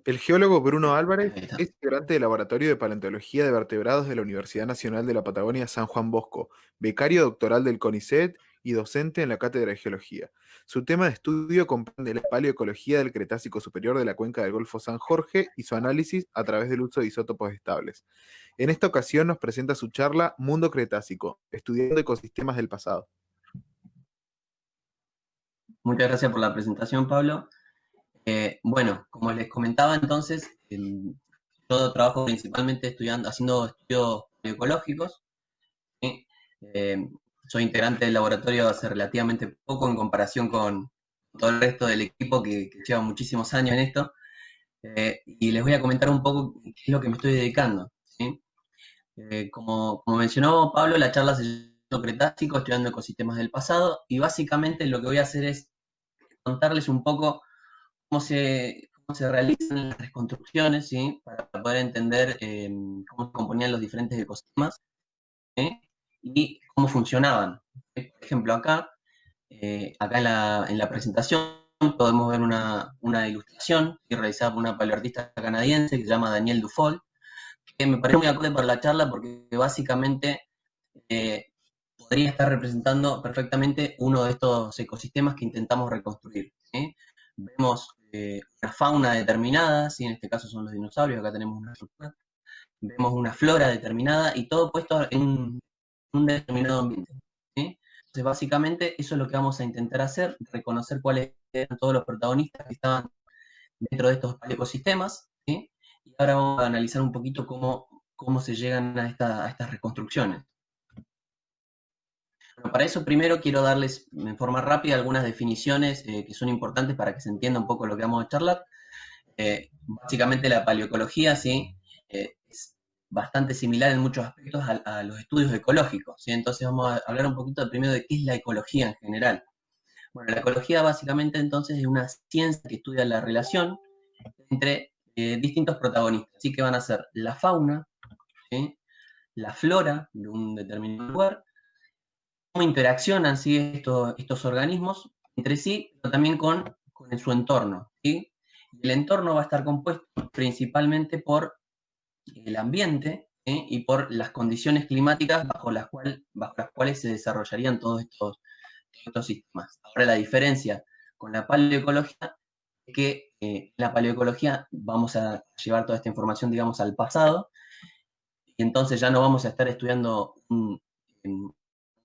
El geólogo Bruno Álvarez Ahí está. es integrante del Laboratorio de Paleontología de Vertebrados de la Universidad Nacional de la Patagonia San Juan Bosco, becario doctoral del CONICET y docente en la Cátedra de Geología. Su tema de estudio comprende la paleoecología del Cretácico superior de la cuenca del Golfo San Jorge y su análisis a través del uso de isótopos estables. En esta ocasión nos presenta su charla Mundo Cretácico, estudiando ecosistemas del pasado. Muchas gracias por la presentación, Pablo. Bueno, como les comentaba entonces, yo trabajo principalmente haciendo estudios ecológicos. ¿Sí? Eh, Soy integrante del laboratorio hace relativamente poco en comparación con todo el resto del equipo que lleva muchísimos años en esto. Y les voy a comentar un poco qué es lo que me estoy dedicando. ¿Sí? Como mencionó Pablo, la charla se llama Cretácico, estudiando ecosistemas del pasado, y básicamente lo que voy a hacer es contarles un poco cómo se realizan las reconstrucciones, ¿sí? Para poder entender cómo se componían los diferentes ecosistemas, ¿sí? Y cómo funcionaban. Por ejemplo, acá en la presentación podemos ver una ilustración realizada por una paleoartista canadiense que se llama Danielle Dufault, que me parece muy acorde para la charla porque básicamente eh, podría estar representando perfectamente uno de estos ecosistemas que intentamos reconstruir. ¿Sí? Vemos una fauna determinada, ¿sí? En este caso son los dinosaurios, acá tenemos una estructura, vemos una flora determinada y todo puesto en un determinado ambiente. ¿Sí? Entonces, básicamente, eso es lo que vamos a intentar hacer, reconocer cuáles eran todos los protagonistas que estaban dentro de estos ecosistemas, ¿sí? Y ahora vamos a analizar un poquito cómo se llegan a estas reconstrucciones. Bueno, para eso primero quiero darles en forma rápida algunas definiciones que son importantes para que se entienda un poco lo que vamos a charlar. Básicamente la paleoecología, ¿sí? Es bastante similar en muchos aspectos a los estudios ecológicos, ¿sí? Entonces vamos a hablar un poquito primero de qué es la ecología en general. Bueno, la ecología básicamente entonces es una ciencia que estudia la relación entre distintos protagonistas, así que van a ser la fauna, ¿sí? La flora de un determinado lugar, cómo interaccionan, ¿sí? estos organismos entre sí, pero también con su entorno, ¿sí? El entorno va a estar compuesto principalmente por el ambiente, ¿sí? Y por las condiciones climáticas bajo las cuales se desarrollarían todos estos sistemas. Ahora la diferencia con la paleoecología es que en la paleoecología vamos a llevar toda esta información, digamos, al pasado, y entonces ya no vamos a estar estudiando un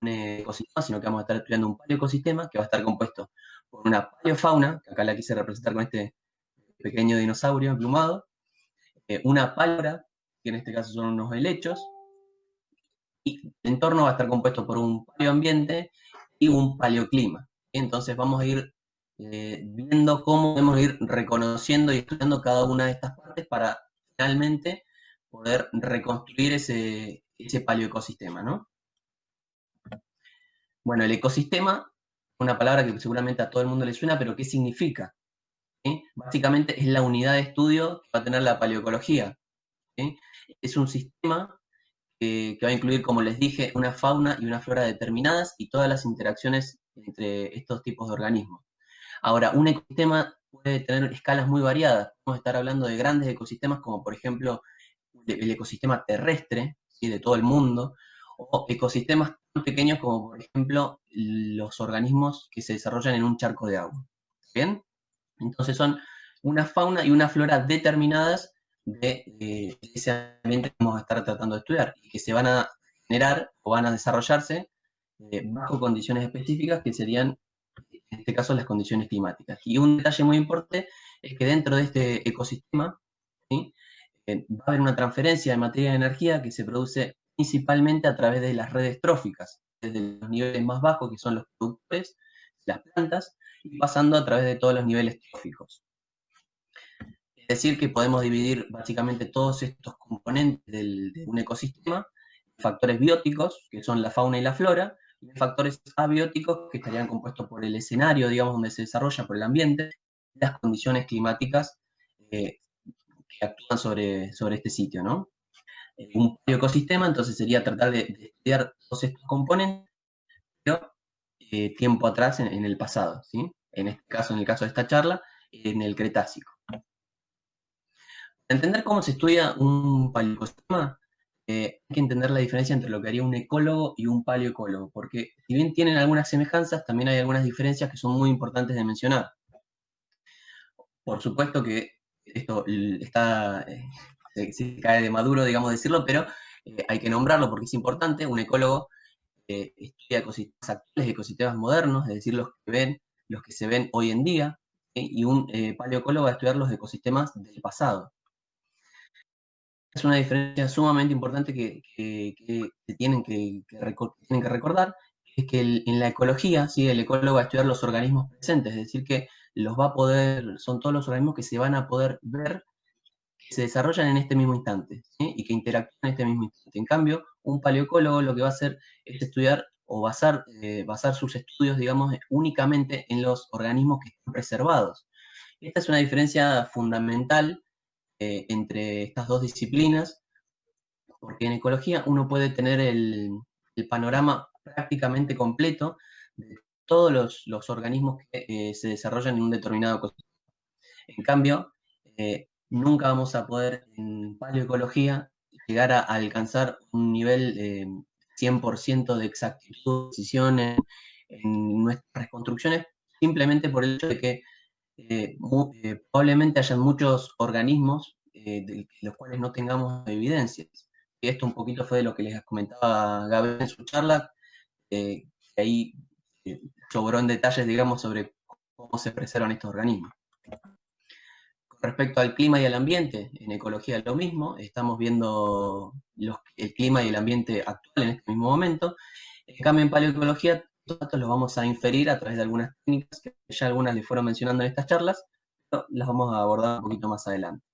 ecosistema, sino que vamos a estar estudiando un paleoecosistema que va a estar compuesto por una paleofauna, que acá la quise representar con este pequeño dinosaurio emplumado, una pálora, que en este caso son unos helechos, y el entorno va a estar compuesto por un paleoambiente y un paleoclima. Entonces vamos a ir viendo cómo podemos ir reconociendo y estudiando cada una de estas partes para finalmente poder reconstruir ese paleoecosistema, ¿no? Bueno, el ecosistema, una palabra que seguramente a todo el mundo le suena, pero ¿qué significa? ¿Sí? Básicamente es la unidad de estudio que va a tener la paleoecología. ¿Sí? Es un sistema que va a incluir, como les dije, una fauna y una flora determinadas y todas las interacciones entre estos tipos de organismos. Ahora, un ecosistema puede tener escalas muy variadas. Podemos estar hablando de grandes ecosistemas como, por ejemplo, el ecosistema terrestre, ¿sí? De todo el mundo, o ecosistemas tan pequeños como, por ejemplo, los organismos que se desarrollan en un charco de agua. ¿Bien? Entonces son una fauna y una flora determinadas de ese ambiente que vamos a estar tratando de estudiar y que se van a generar o van a desarrollarse bajo condiciones específicas que serían, en este caso, las condiciones climáticas. Y un detalle muy importante es que dentro de este ecosistema, ¿sí? Va a haber una transferencia de materia de energía que se produce principalmente a través de las redes tróficas, desde los niveles más bajos, que son los productores, las plantas, y pasando a través de todos los niveles tróficos. Es decir, que podemos dividir básicamente todos estos componentes de un ecosistema en factores bióticos, que son la fauna y la flora, y en factores abióticos, que estarían compuestos por el escenario, digamos, donde se desarrolla, por el ambiente, y las condiciones climáticas eh, que actúan sobre este sitio, ¿no? Un ecosistema, entonces sería tratar de estudiar todos estos componentes, pero tiempo atrás en el pasado, ¿sí? En este caso, en el caso de esta charla, en el Cretácico. Para entender cómo se estudia un paleoecosistema, hay que entender la diferencia entre lo que haría un ecólogo y un paleoecólogo, porque si bien tienen algunas semejanzas, también hay algunas diferencias que son muy importantes de mencionar. Por supuesto que esto está, se cae de maduro, digamos decirlo, pero hay que nombrarlo porque es importante. Un ecólogo estudia ecosistemas actuales, ecosistemas modernos, es decir, los que se ven hoy en día, y un paleoecólogo va a estudiar los ecosistemas del pasado. Es una diferencia sumamente importante que se tienen que recordar, es que en la ecología, ¿sí? El ecólogo va a estudiar los organismos presentes, es decir, que los va a poder, son todos los organismos que se van a poder ver, que se desarrollan en este mismo instante, ¿sí? Y que interactúan en este mismo instante. En cambio, un paleoecólogo lo que va a hacer es estudiar o basar sus estudios, digamos, únicamente en los organismos que están preservados. Esta es una diferencia fundamental entre estas dos disciplinas, porque en ecología uno puede tener el panorama prácticamente completo de todos los organismos que se desarrollan en un determinado ecosistema. En cambio, nunca vamos a poder en paleoecología llegar a alcanzar un nivel 100% de exactitud, de precisión en nuestras reconstrucciones, simplemente por el hecho de que probablemente hayan muchos organismos de los cuales no tengamos evidencias. Y esto un poquito fue de lo que les comentaba Gabriel en su charla, que ahí sobró en detalles, digamos, sobre cómo se preservan estos organismos. Con respecto al clima y al ambiente, en ecología es lo mismo, estamos viendo el clima y el ambiente actual en este mismo momento. En cambio, en paleoecología, todos datos los vamos a inferir a través de algunas técnicas que ya algunas les fueron mencionando en estas charlas, pero las vamos a abordar un poquito más adelante.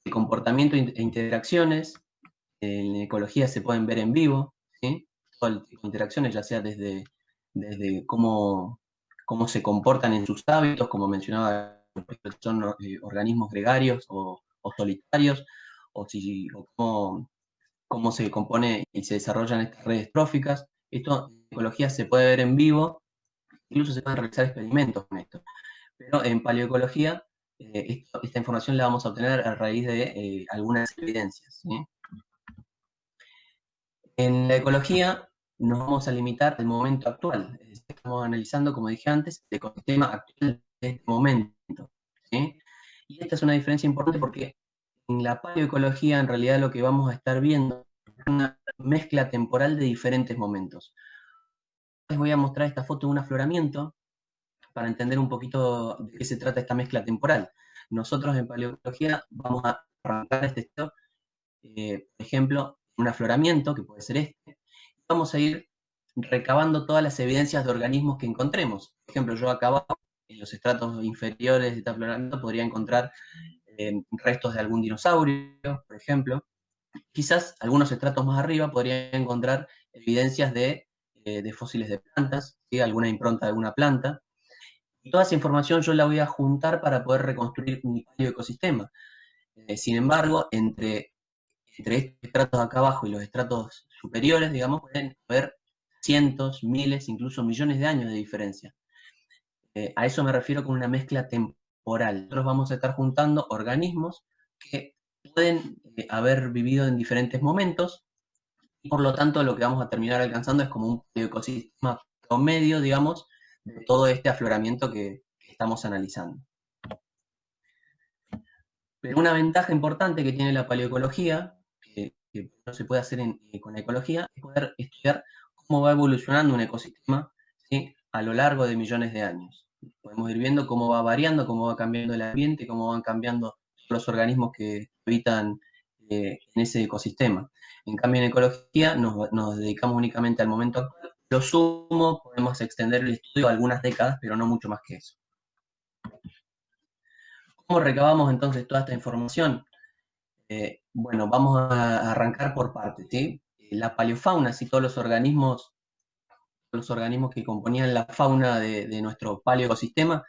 El comportamiento e interacciones en ecología se pueden ver en vivo, ¿sí? Todo el tipo de interacciones, ya sea desde cómo se comportan en sus hábitos, como mencionaba, son organismos gregarios o solitarios, o cómo se compone y se desarrollan estas redes tróficas. Esto en ecología se puede ver en vivo, incluso se pueden realizar experimentos con esto. Pero en paleoecología, esta información la vamos a obtener a raíz de algunas evidencias, ¿sí? En la ecología nos vamos a limitar al momento actual. Estamos analizando, como dije antes, el ecosistema actual de este momento, ¿sí? Y esta es una diferencia importante porque en la paleoecología en realidad lo que vamos a estar viendo es una mezcla temporal de diferentes momentos. Les voy a mostrar esta foto de un afloramiento para entender un poquito de qué se trata esta mezcla temporal. Nosotros en paleoecología vamos a arrancar este estado, por ejemplo, un afloramiento, que puede ser este. Vamos a ir recabando todas las evidencias de organismos que encontremos. Por ejemplo, yo acá abajo, en los estratos inferiores de este afloramiento, podría encontrar restos de algún dinosaurio, por ejemplo. Quizás algunos estratos más arriba podría encontrar evidencias de fósiles de plantas, ¿sí? Alguna impronta de alguna planta. Y toda esa información yo la voy a juntar para poder reconstruir mi ecosistema. Sin embargo, entre estos estratos acá abajo y los estratos superiores, digamos, pueden haber cientos, miles, incluso millones de años de diferencia. A eso me refiero con una mezcla temporal. Nosotros vamos a estar juntando organismos que pueden haber vivido en diferentes momentos y por lo tanto lo que vamos a terminar alcanzando es como un ecosistema promedio, digamos, de todo este afloramiento que estamos analizando. Pero una ventaja importante que tiene la paleoecología, que no se puede hacer con la ecología, es poder estudiar cómo va evolucionando un ecosistema, ¿sí? A lo largo de millones de años. Podemos ir viendo cómo va variando, cómo va cambiando el ambiente, cómo van cambiando los organismos que habitan en ese ecosistema. En cambio, en ecología nos dedicamos únicamente al momento actual. Lo sumo, podemos extender el estudio a algunas décadas, pero no mucho más que eso. ¿Cómo recabamos entonces toda esta información? Bueno, vamos a arrancar por partes, ¿sí? La paleofauna, ¿sí? Todos los organismos que componían la fauna de nuestro paleoecosistema,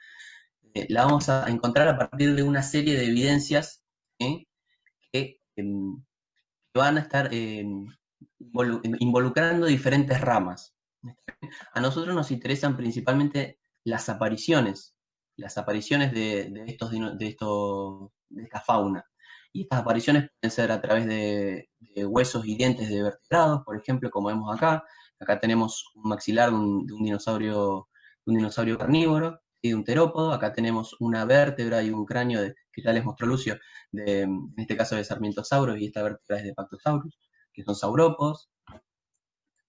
la vamos a encontrar a partir de una serie de evidencias, ¿sí? Que van a estar involucrando diferentes ramas. A nosotros nos interesan principalmente las apariciones de esta fauna. Y estas apariciones pueden ser a través de huesos y dientes de vertebrados, por ejemplo, como vemos acá. Acá tenemos un maxilar de un dinosaurio carnívoro, ¿sí? De un terópodo. Acá tenemos una vértebra y un cráneo que ya les mostró Lucio, en este caso de Sarmientosaurus, y esta vértebra es de Pactosaurus, que son saurópodos.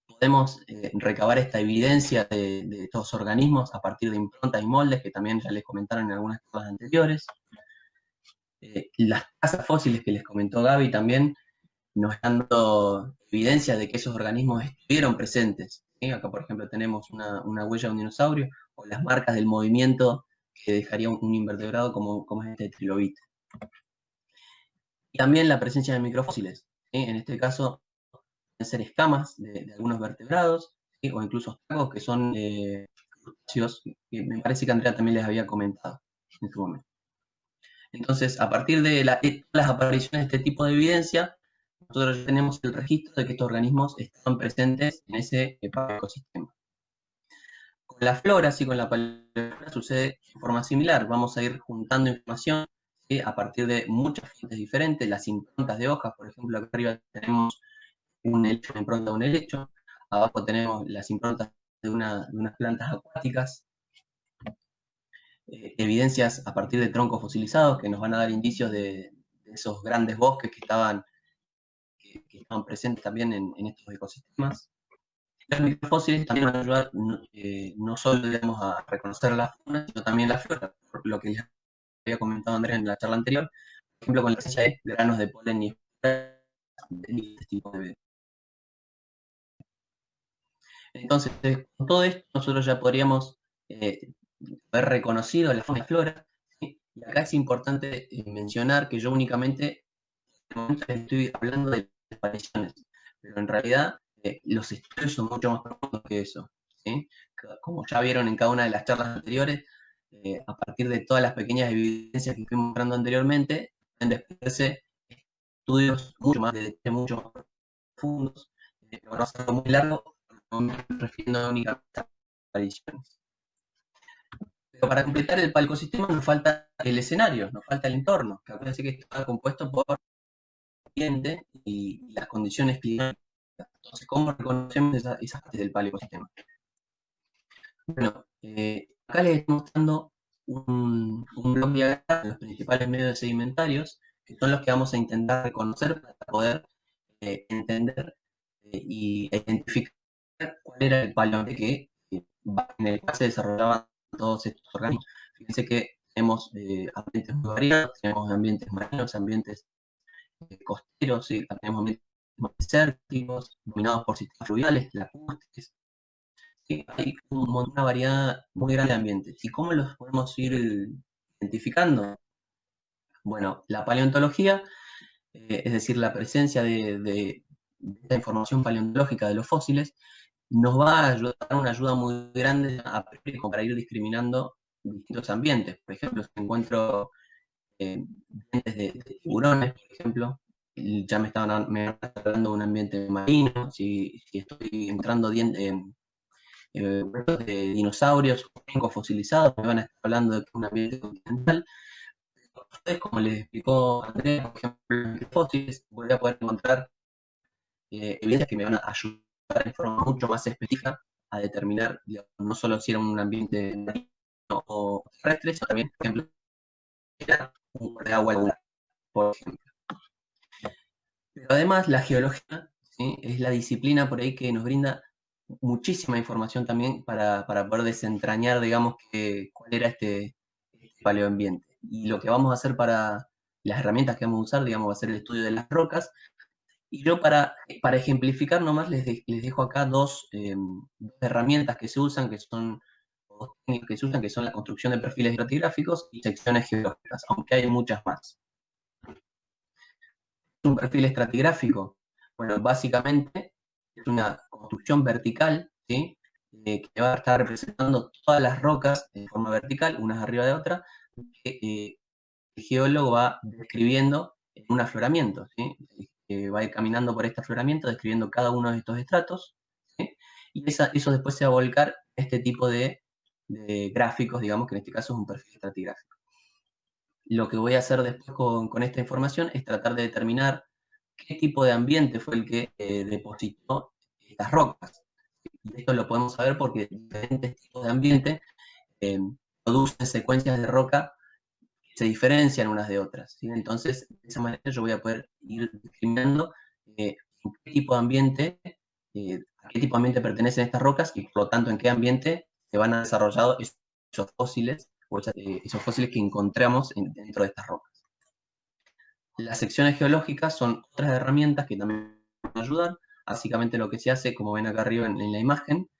Podemos recabar esta evidencia de estos organismos a partir de improntas y moldes, que también ya les comentaron en algunas cosas anteriores. Las casas fósiles que les comentó Gaby también nos están dando evidencia de que esos organismos estuvieron presentes. ¿Sí? Acá, por ejemplo, tenemos una huella de un dinosaurio, o las marcas del movimiento que dejaría un invertebrado como es este trilobite. Y también la presencia de microfósiles. ¿Sí? En este caso, pueden ser escamas de algunos vertebrados, ¿sí? O incluso ostacos que son crustáceos, que me parece que Andrea también les había comentado en su momento. Entonces, a partir de las apariciones de este tipo de evidencia, nosotros ya tenemos el registro de que estos organismos están presentes en ese ecosistema. Con la flora, sí, con la paleoflora sucede de forma similar. Vamos a ir juntando información, ¿sí? A partir de muchas fuentes diferentes, las improntas de hojas, por ejemplo, acá arriba tenemos una impronta de un helecho, abajo tenemos las improntas de unas plantas acuáticas, evidencias a partir de troncos fosilizados que nos van a dar indicios de esos grandes bosques que estaban presentes también en estos ecosistemas. Los microfósiles también van a ayudar no solo digamos, a reconocer la fauna, sino también la flora, por lo que les había comentado Andrés en la charla anterior, por ejemplo, con la presencia de granos de polen y este tipo de. Entonces, con todo esto, nosotros ya podríamos haber reconocido la fauna y flora. ¿Sí? Y acá es importante mencionar que yo únicamente en momento estoy hablando de las apariciones, pero en realidad los estudios son mucho más profundos que eso. ¿Sí? Como ya vieron en cada una de las charlas anteriores, a partir de todas las pequeñas evidencias que fui mostrando anteriormente, pueden desprenderse estudios mucho más profundos, pero no es algo muy largo, no me estoy refiriendo únicamente a apariciones. Pero para completar el ecosistema nos falta el escenario, nos falta el entorno, que acuérdense que está compuesto por ambiente y las condiciones climáticas. Entonces, ¿cómo reconocemos esas partes del paleocosistema? Bueno, acá les estoy mostrando un blog diagrama de los principales medios sedimentarios, que son los que vamos a intentar reconocer para poder entender y identificar cuál era el paleoambiente en el cual se desarrollaban todos estos organismos. Fíjense que tenemos ambientes muy variados, tenemos ambientes marinos, ambientes costeros, ¿sí? Tenemos ambientes desérticos, dominados por sistemas fluviales, lacustres. ¿Sí? Hay una variedad muy grande de ambientes. ¿Y cómo los podemos ir identificando? Bueno, la paleontología, es decir, la presencia de esta información paleontológica de los fósiles, nos va a ayudar, una ayuda muy grande para ir discriminando distintos ambientes. Por ejemplo, si encuentro dientes de tiburones, por ejemplo, ya me estaban hablando de un ambiente marino. Si estoy entrando huesos de dinosaurios fosilizados, me van a estar hablando de un ambiente continental. Entonces, como les explicó Andrés, por ejemplo, en fósiles, voy a poder encontrar evidencias que me van a ayudar de forma mucho más específica a determinar, digamos, no solo si era un ambiente marino o terrestre, sino también, por ejemplo, era un de agua lunar, por ejemplo. Pero además, la geología, ¿sí? Es la disciplina por ahí que nos brinda muchísima información también para poder desentrañar, digamos, cuál era este paleoambiente. Y lo que vamos a hacer para las herramientas que vamos a usar, digamos, va a ser el estudio de las rocas. Y yo para ejemplificar nomás les dejo acá dos herramientas que se usan, dos técnicas que se usan, que son la construcción de perfiles estratigráficos y secciones geológicas, aunque hay muchas más. Un perfil estratigráfico, bueno, básicamente es una construcción vertical, ¿sí? Que va a estar representando todas las rocas de forma vertical, unas arriba de otras, que el geólogo va describiendo en un afloramiento, ¿sí? Va a ir caminando por este afloramiento, describiendo cada uno de estos estratos, ¿sí? Y eso después se va a volcar a este tipo de gráficos, digamos que en este caso es un perfil estratigráfico. lo que voy a hacer después con esta información es tratar de determinar qué tipo de ambiente fue el que depositó estas rocas. Y esto lo podemos saber porque diferentes tipos de ambiente eh, producen secuencias de roca que se diferencian unas de otras, ¿sí? Entonces, de esa manera yo voy a poder ir discriminando en qué tipo de ambiente, a qué tipo de ambiente pertenecen estas rocas y por lo tanto en qué ambiente se van a desarrollar esos fósiles o esos fósiles que encontramos dentro de estas rocas. Las secciones geológicas son otras herramientas que también pueden ayudar. Básicamente lo que se hace, como ven acá arriba en la imagen,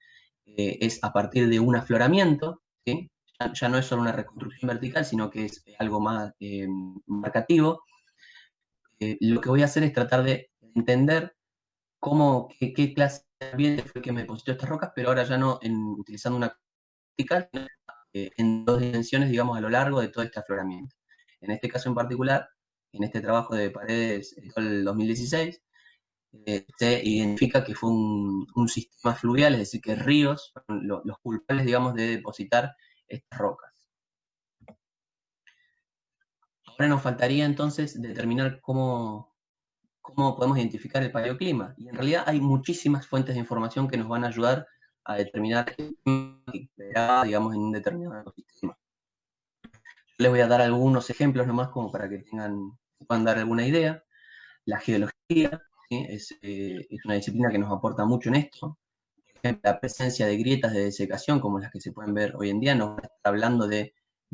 es a partir de un afloramiento, ¿sí? Ya no es solo una reconstrucción vertical, sino que es algo más marcativo. Lo que voy a hacer es tratar de entender qué clase de ambiente fue el que me depositó estas rocas, pero ahora ya no utilizando una vertical, sino en dos dimensiones, digamos, a lo largo de todo este afloramiento. En este caso en particular, en este trabajo de Paredes del 2016, se identifica que fue un sistema fluvial, es decir, que ríos fueron los culpables, digamos, de depositar estas rocas. Ahora nos faltaría entonces determinar cómo podemos identificar el paleoclima. Y en realidad hay muchísimas fuentes de información que nos van a ayudar a determinar el clima que esperaba, digamos, en un determinado ecosistema. Les voy a dar algunos ejemplos nomás como para que puedan dar alguna idea. La geología, ¿sí? Es una disciplina que nos aporta mucho en esto. Por ejemplo, la presencia de grietas de desecación, como las que se pueden ver hoy en día, nos está hablando de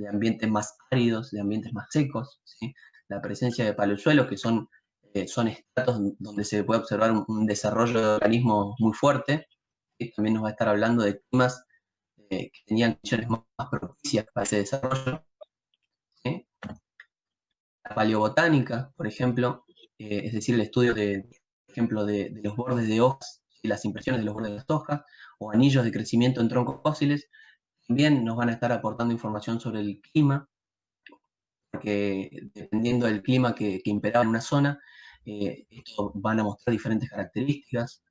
ambientes más áridos, de ambientes más secos, ¿sí? La presencia de paleosuelos, que son estratos donde se puede observar un desarrollo de organismos muy fuerte, que también nos va a estar hablando de climas que tenían condiciones más propicias para ese desarrollo, ¿sí? La paleobotánica, por ejemplo, es decir, el estudio por ejemplo, de los bordes de hojas y las impresiones de los bordes de las hojas, o anillos de crecimiento en troncos fósiles, también nos van a estar aportando información sobre el clima, porque dependiendo del clima que imperaba en una zona, estos van a mostrar diferentes características.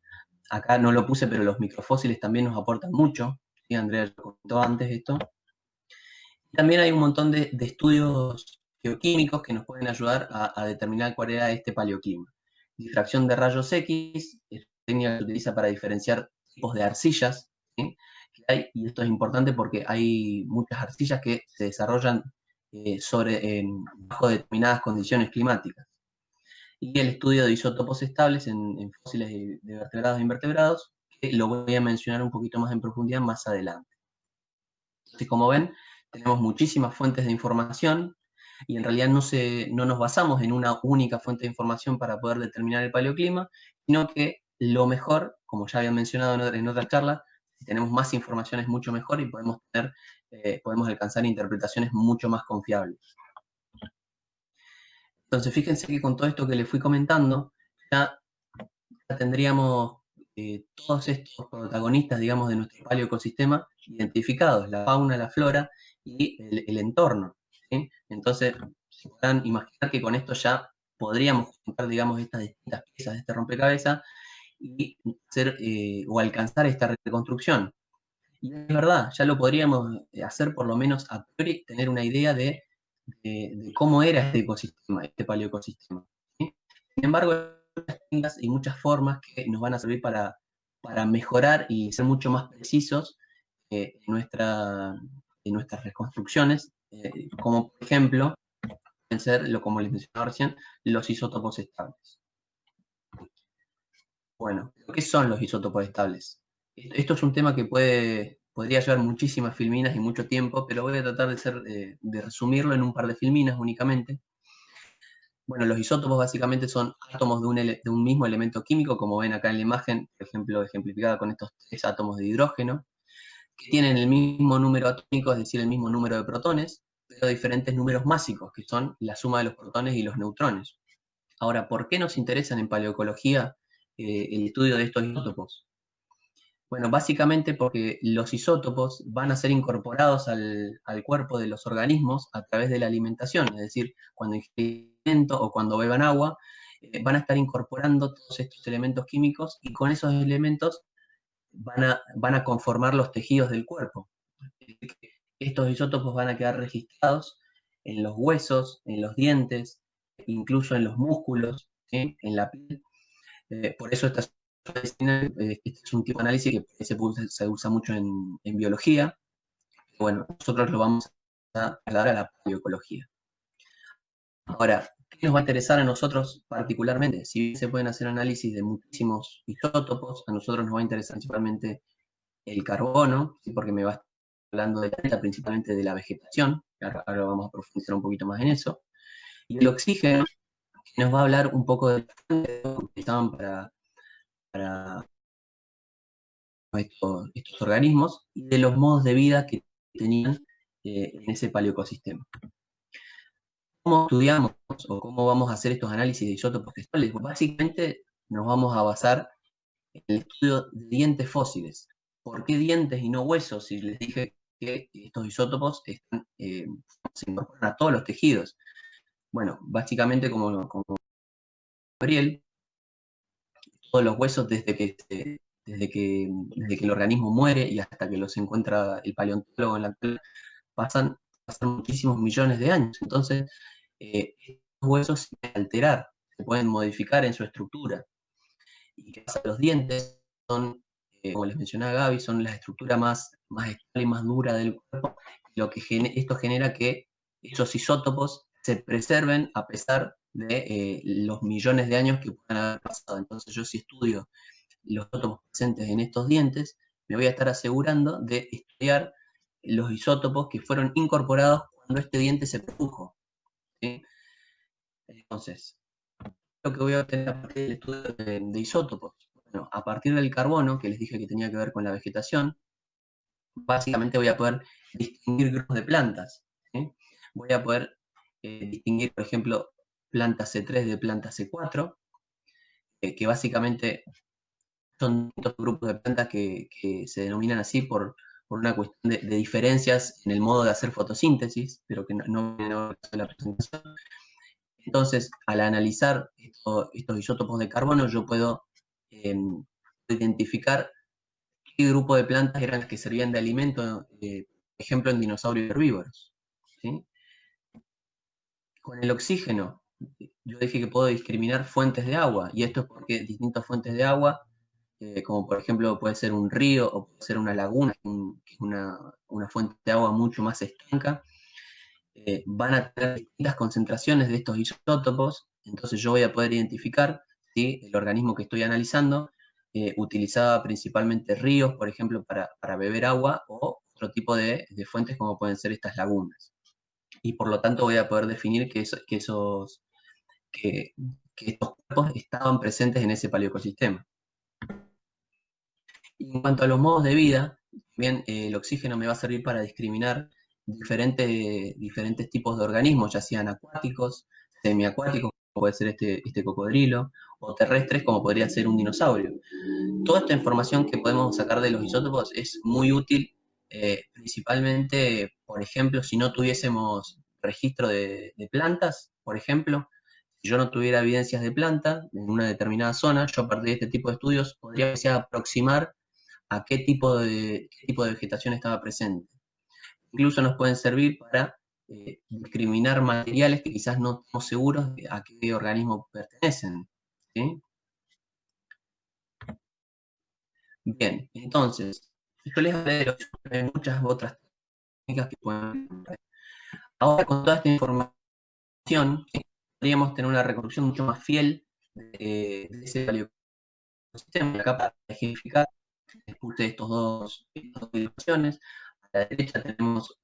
Acá no lo puse, pero los microfósiles también nos aportan mucho, ¿sí? Andrea ya comentó antes esto. También hay un montón de estudios geoquímicos que nos pueden ayudar a determinar cuál era este paleoclima. Difracción de rayos X es una técnica que se utiliza para diferenciar tipos de arcillas, ¿sí? Y esto es importante porque hay muchas arcillas que se desarrollan bajo determinadas condiciones climáticas. Y el estudio de isótopos estables en fósiles de vertebrados e invertebrados, que lo voy a mencionar un poquito más en profundidad más adelante. Entonces, como ven, tenemos muchísimas fuentes de información y en realidad no nos basamos en una única fuente de información para poder determinar el paleoclima, sino que lo mejor, como ya había mencionado en otras charlas, si tenemos más información es mucho mejor y podemos alcanzar interpretaciones mucho más confiables. Entonces, fíjense que con todo esto que les fui comentando, ya tendríamos todos estos protagonistas, digamos, de nuestro paleoecosistema identificados, la fauna, la flora y el entorno, ¿sí? Entonces, se podrán imaginar que con esto ya podríamos juntar, digamos, estas distintas piezas de este rompecabezas y o alcanzar esta reconstrucción. Y es verdad, ya lo podríamos hacer por lo menos a priori, tener una idea de cómo era este ecosistema, este paleoecosistema, ¿sí? Sin embargo, hay técnicas y muchas formas que nos van a servir para mejorar y ser mucho más precisos en nuestras reconstrucciones, como por ejemplo, pueden ser, como les mencionaba recién, los isótopos estables. Bueno, ¿qué son los isótopos estables? Esto es un tema que podría llevar muchísimas filminas y mucho tiempo, pero voy a tratar de resumirlo en un par de filminas únicamente. Bueno, los isótopos básicamente son átomos de un mismo elemento químico, como ven acá en la imagen, por ejemplo, ejemplificada con estos 3 átomos de hidrógeno, que tienen el mismo número atómico, es decir, el mismo número de protones, pero diferentes números másicos, que son la suma de los protones y los neutrones. Ahora, ¿por qué nos interesan en paleoecología el estudio de estos isótopos? Bueno, básicamente porque los isótopos van a ser incorporados al cuerpo de los organismos a través de la alimentación, es decir, cuando ingieren alimento o cuando beban agua, van a estar incorporando todos estos elementos químicos y con esos elementos van a conformar los tejidos del cuerpo. Estos isótopos van a quedar registrados en los huesos, en los dientes, incluso en los músculos, ¿sí? En la piel. Por eso esta medicina, este es un tipo de análisis que se usa mucho en biología. Bueno, nosotros lo vamos a dar a la paleoecología. Ahora, ¿qué nos va a interesar a nosotros particularmente? Si bien se pueden hacer análisis de muchísimos isótopos, a nosotros nos va a interesar principalmente el carbono, ¿sí? Porque me va a estar hablando de principalmente de la vegetación, ahora vamos a profundizar un poquito más en eso, y el oxígeno, que nos va a hablar un poco de las fuentes que utilizaban para estos organismos y de los modos de vida que tenían en ese paleoecosistema. ¿Cómo estudiamos o cómo vamos a hacer estos análisis de isótopos textuales? Pues básicamente nos vamos a basar en el estudio de dientes fósiles. ¿Por qué dientes y no huesos? Si les dije que estos isótopos se incorporan a todos los tejidos. Bueno, básicamente como Gabriel, todos los huesos desde que el organismo muere y hasta que los encuentra el paleontólogo en la actualidad, pasan muchísimos millones de años. Entonces, estos huesos se pueden alterar, se pueden modificar en su estructura. Y que pasa, los dientes son, como les mencionaba Gaby, son la estructura más estable y más dura del cuerpo. Esto genera que esos isótopos se preserven a pesar de los millones de años que puedan haber pasado. Entonces yo, si estudio los isótopos presentes en estos dientes, me voy a estar asegurando de estudiar los isótopos que fueron incorporados cuando este diente se produjo, ¿sí? Entonces, lo que voy a obtener a partir del estudio de isótopos. Bueno, a partir del carbono, que les dije que tenía que ver con la vegetación, básicamente voy a poder distinguir grupos de plantas, ¿sí? Voy a poder distinguir, por ejemplo, planta C3 de planta C4, que básicamente son dos grupos de plantas que se denominan así por una cuestión de diferencias en el modo de hacer fotosíntesis, pero que no es la presentación. Entonces, al analizar estos isótopos de carbono, yo puedo identificar qué grupo de plantas eran las que servían de alimento, por ejemplo, en dinosaurios herbívoros, ¿sí? Con el oxígeno, yo dije que puedo discriminar fuentes de agua, y esto es porque distintas fuentes de agua, como por ejemplo puede ser un río o puede ser una laguna, que es una fuente de agua mucho más estanca, van a tener distintas concentraciones de estos isótopos. Entonces yo voy a poder identificar si el organismo que estoy analizando utilizaba principalmente ríos, por ejemplo, para beber agua, o otro tipo de fuentes como pueden ser estas lagunas. Y por lo tanto voy a poder definir que estos cuerpos estaban presentes en ese paleoecosistema. Y en cuanto a los modos de vida, también el oxígeno me va a servir para discriminar diferentes tipos de organismos, ya sean acuáticos, semiacuáticos, como puede ser este cocodrilo, o terrestres, como podría ser un dinosaurio. Toda esta información que podemos sacar de los isótopos es muy útil, principalmente, por ejemplo, si no tuviésemos registro de plantas, por ejemplo, si yo no tuviera evidencias de planta en una determinada zona, yo a partir de este tipo de estudios podría aproximar a qué tipo de vegetación estaba presente. Incluso nos pueden servir para discriminar materiales que quizás no estamos seguros de a qué organismo pertenecen, ¿sí? Bien, entonces, yo les hablé de hay muchas otras técnicas que pueden. Ahora, con toda esta información, ¿sí? Podríamos tener una reconstrucción mucho más fiel de ese paleosistema. Acá, para ejemplificar, les puse estas dos ilustraciones. A la derecha tenemos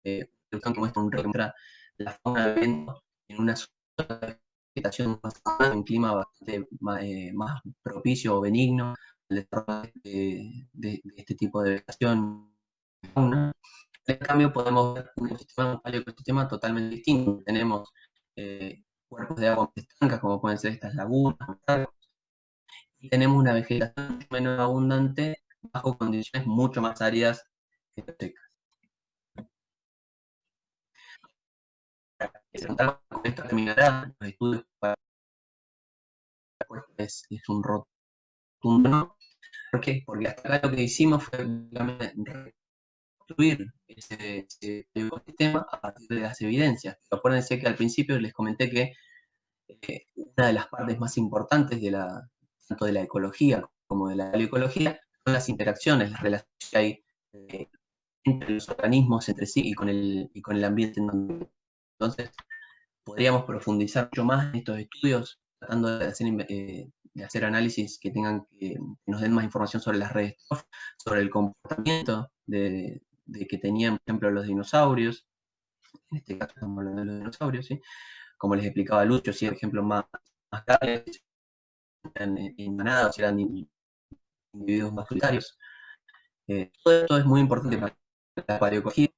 que muestra un muestra la fauna del evento en una sola vegetación más en un clima bastante más propicio o benigno al desarrollo de este tipo de vegetación. En cambio, podemos ver un paleoecosistema totalmente distinto. Tenemos cuerpos de agua estancas, como pueden ser estas lagunas, y tenemos una vegetación mucho menos abundante bajo condiciones mucho más áridas que secas. Con esto terminará los estudios para es un rotundo no. ¿Por qué? Porque hasta acá lo que hicimos fue construir ese ecosistema a partir de las evidencias. Pero acuérdense que al principio les comenté que una de las partes más importantes tanto de la ecología como de la paleoecología son las interacciones, las relaciones que hay entre los organismos, entre sí y con el ambiente. Entonces, podríamos profundizar mucho más en estos estudios, tratando de hacer análisis que nos den más información sobre las redes, sobre el comportamiento de que tenían, por ejemplo, los dinosaurios. En este caso estamos hablando de los dinosaurios, ¿sí? Como les explicaba Lucho, si, por ejemplo, más grandes, eran en manadas, eran individuos más solitarios. Todo esto es muy importante para la paleoecología.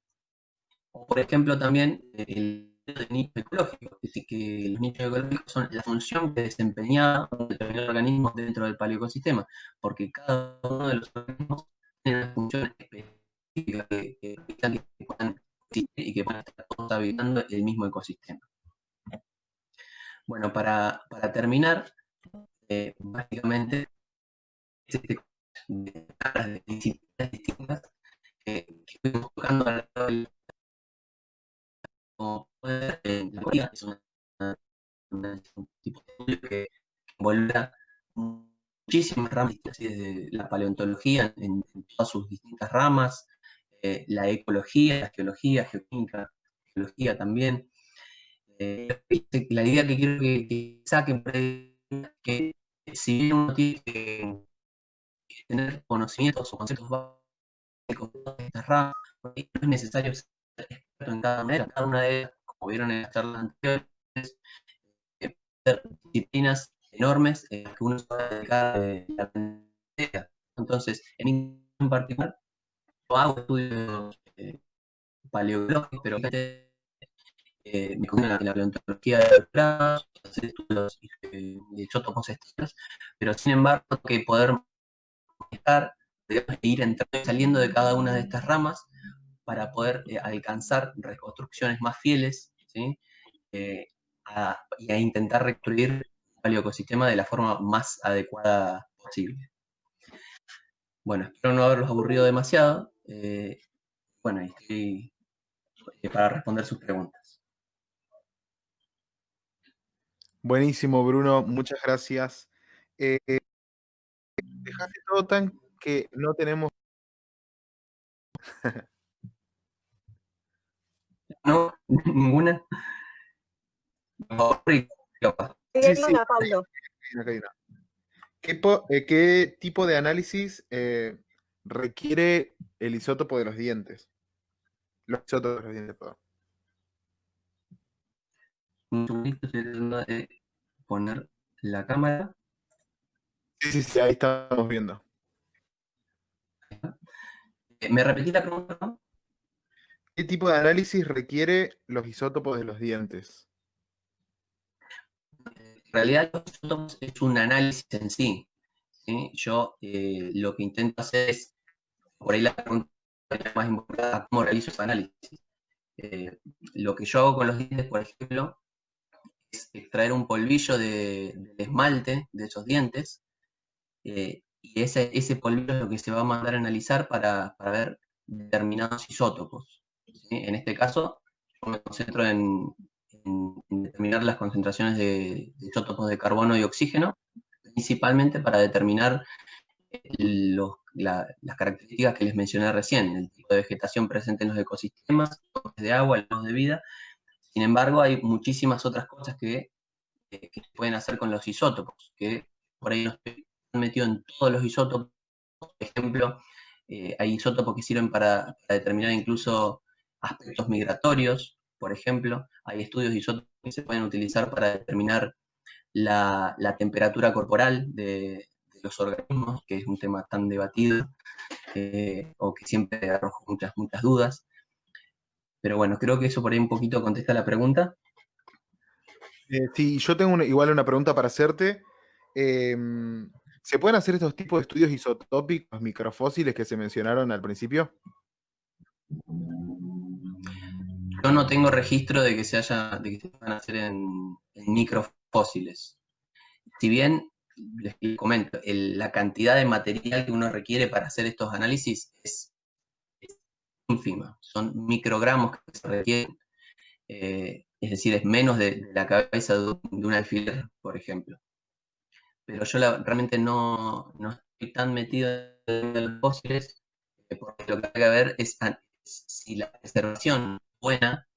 O, por ejemplo, también el de nicho ecológico, es decir, que los nichos ecológicos son la función que desempeñaba un determinado organismo dentro del paleoecosistema, porque cada uno de los organismos tiene una función específica que puedan existir y que puedan estar todos habitando el mismo ecosistema. Bueno, para terminar, básicamente, este de disciplinas distintas que fuimos tocando a lo largo del como puede ser, la ecología es un tipo de estudio que involucra muchísimas ramas, así desde la paleontología en todas sus distintas ramas, la ecología, la geología, geoquímica, geología también. La idea que quiero que saquen por ahí es que si bien uno tiene que tener conocimientos o conceptos básicos de todas estas ramas, no es necesario ser experto en cada una de ellas, como vieron en las charlas anteriores, ser disciplinas enormes en las que uno se va a dedicar la vida. Entonces, en particular, yo hago estudios paleobiológicos, pero me concentro en la paleontología de los hacer estudios de isótopos extraños, pero sin embargo, tengo que poder estar, digamos, ir entrando y saliendo de cada una de estas ramas para poder alcanzar reconstrucciones más fieles, ¿sí? Eh, y a intentar reconstruir el ecosistema de la forma más adecuada posible. Bueno, espero no haberlos aburrido demasiado. Bueno, y estoy para responder sus preguntas. Buenísimo, Bruno, muchas gracias. Dejaste todo tan que no tenemos. ¿No? ¿Ninguna? Sí, Hay sí, una, Pablo. acá hay una. ¿Qué tipo de análisis requiere el isótopo de los dientes? Los isótopos de los dientes, perdón. Un segundito, estoy tratando de poner la cámara. Sí, sí, sí, ahí estamos viendo. ¿Me repetí la pregunta, no? ¿Qué tipo de análisis requiere los isótopos de los dientes? En realidad, los isótopos es un análisis en sí, ¿sí? Yo lo que intento hacer es, por ahí la pregunta más importante, ¿cómo realizo ese análisis? Lo que yo hago con los dientes, por ejemplo, es extraer un polvillo del esmalte de esos dientes, y ese polvillo es lo que se va a mandar a analizar para ver determinados isótopos, ¿sí? En este caso, yo me concentro en determinar las concentraciones de isótopos de carbono y oxígeno, principalmente para determinar las características que les mencioné recién, el tipo de vegetación presente en los ecosistemas, los de agua, los de vida. Sin embargo, hay muchísimas otras cosas que pueden hacer con los isótopos, que por ahí no estoy metido en todos los isótopos. Por ejemplo, hay isótopos que sirven para determinar incluso aspectos migratorios, por ejemplo. Hay estudios de isótopos que se pueden utilizar para determinar la temperatura corporal de los organismos, que es un tema tan debatido, o que siempre arroja muchas dudas. Pero bueno, creo que eso por ahí un poquito contesta la pregunta. Sí, yo tengo igual una pregunta para hacerte. ¿Se pueden hacer estos tipos de estudios isotópicos, microfósiles que se mencionaron al principio? Yo no tengo registro de que se puedan hacer en microfósiles. Si bien, les comento, la cantidad de material que uno requiere para hacer estos análisis es ínfima, son microgramos que se requieren, es decir, es menos de la cabeza de un alfiler, por ejemplo. Pero yo realmente no estoy tan metido en los fósiles, porque lo que hay que ver es si la preservación es buena,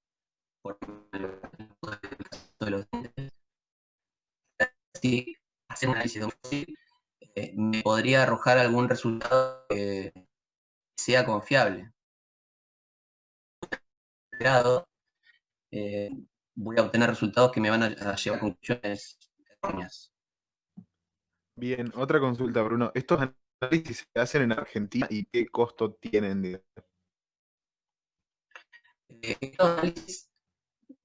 por ejemplo, en el caso de los dientes, si hacer un análisis de un fósil me podría arrojar algún resultado que sea confiable. Eh, Voy a obtener resultados que me van a llevar a conclusiones erróneas. Bien, otra consulta, Bruno. ¿Estos análisis se hacen en Argentina y qué costo tienen? Estos análisis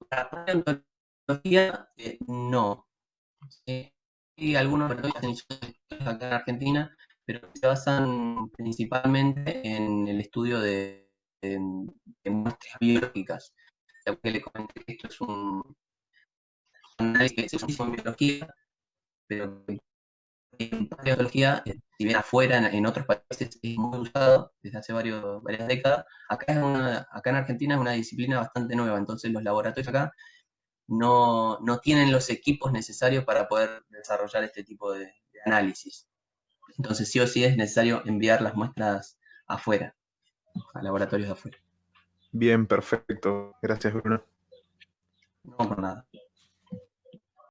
para paleontología, no. Y algunos laboratorios han hecho estudios acá en Argentina, pero se basan principalmente en el estudio de muestras biológicas. O sea, que le comenté que esto es un análisis que se usa mucho en biología, pero en paleontología, si bien afuera, en otros países es muy usado desde hace varias décadas, acá en Argentina es una disciplina bastante nueva, entonces los laboratorios acá no tienen los equipos necesarios para poder desarrollar este tipo de análisis. Entonces sí o sí es necesario enviar las muestras afuera, a laboratorios de afuera. Bien, perfecto. Gracias, Bruno. No por nada.